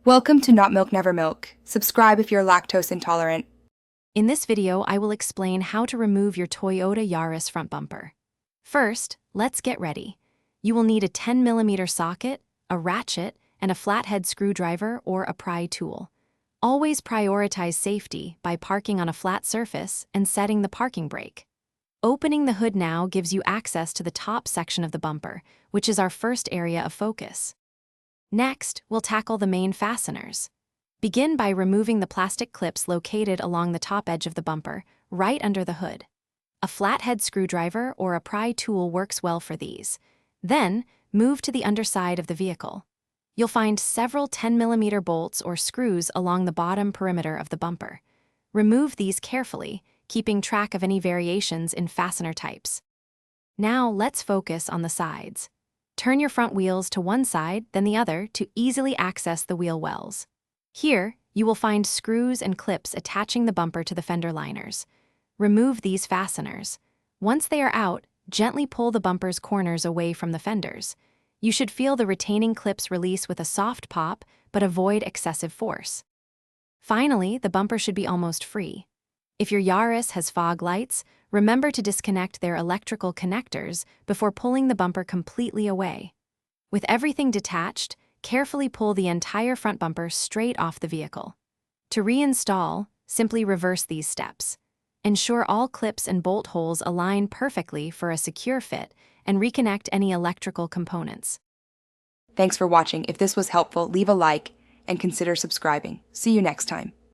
Welcome to Not Milk Never Milk. Subscribe if you're lactose intolerant. In this video, I will explain how to remove your Toyota Yaris front bumper. First, let's get ready. You will need a 10mm socket, a ratchet, and a flathead screwdriver or a pry tool. Always prioritize safety by parking on a flat surface and setting the parking brake. Opening the hood now gives you access to the top section of the bumper, which is our first area of focus. Next, we'll tackle the main fasteners. Begin by removing the plastic clips located along the top edge of the bumper, right under the hood. A flathead screwdriver or a pry tool works well for these. Then, move to the underside of the vehicle. You'll find several 10mm bolts or screws along the bottom perimeter of the bumper. Remove these carefully, keeping track of any variations in fastener types. Now, let's focus on the sides. Turn your front wheels to one side, then the other, to easily access the wheel wells. Here, you will find screws and clips attaching the bumper to the fender liners. Remove these fasteners. Once they are out, gently pull the bumper's corners away from the fenders. You should feel the retaining clips release with a soft pop, but avoid excessive force. Finally, the bumper should be almost free. If your Yaris has fog lights, remember to disconnect their electrical connectors before pulling the bumper completely away. With everything detached, carefully pull the entire front bumper straight off the vehicle. To reinstall, simply reverse these steps. Ensure all clips and bolt holes align perfectly for a secure fit, and reconnect any electrical components. Thanks for watching. If this was helpful, leave a like and consider subscribing. See you next time.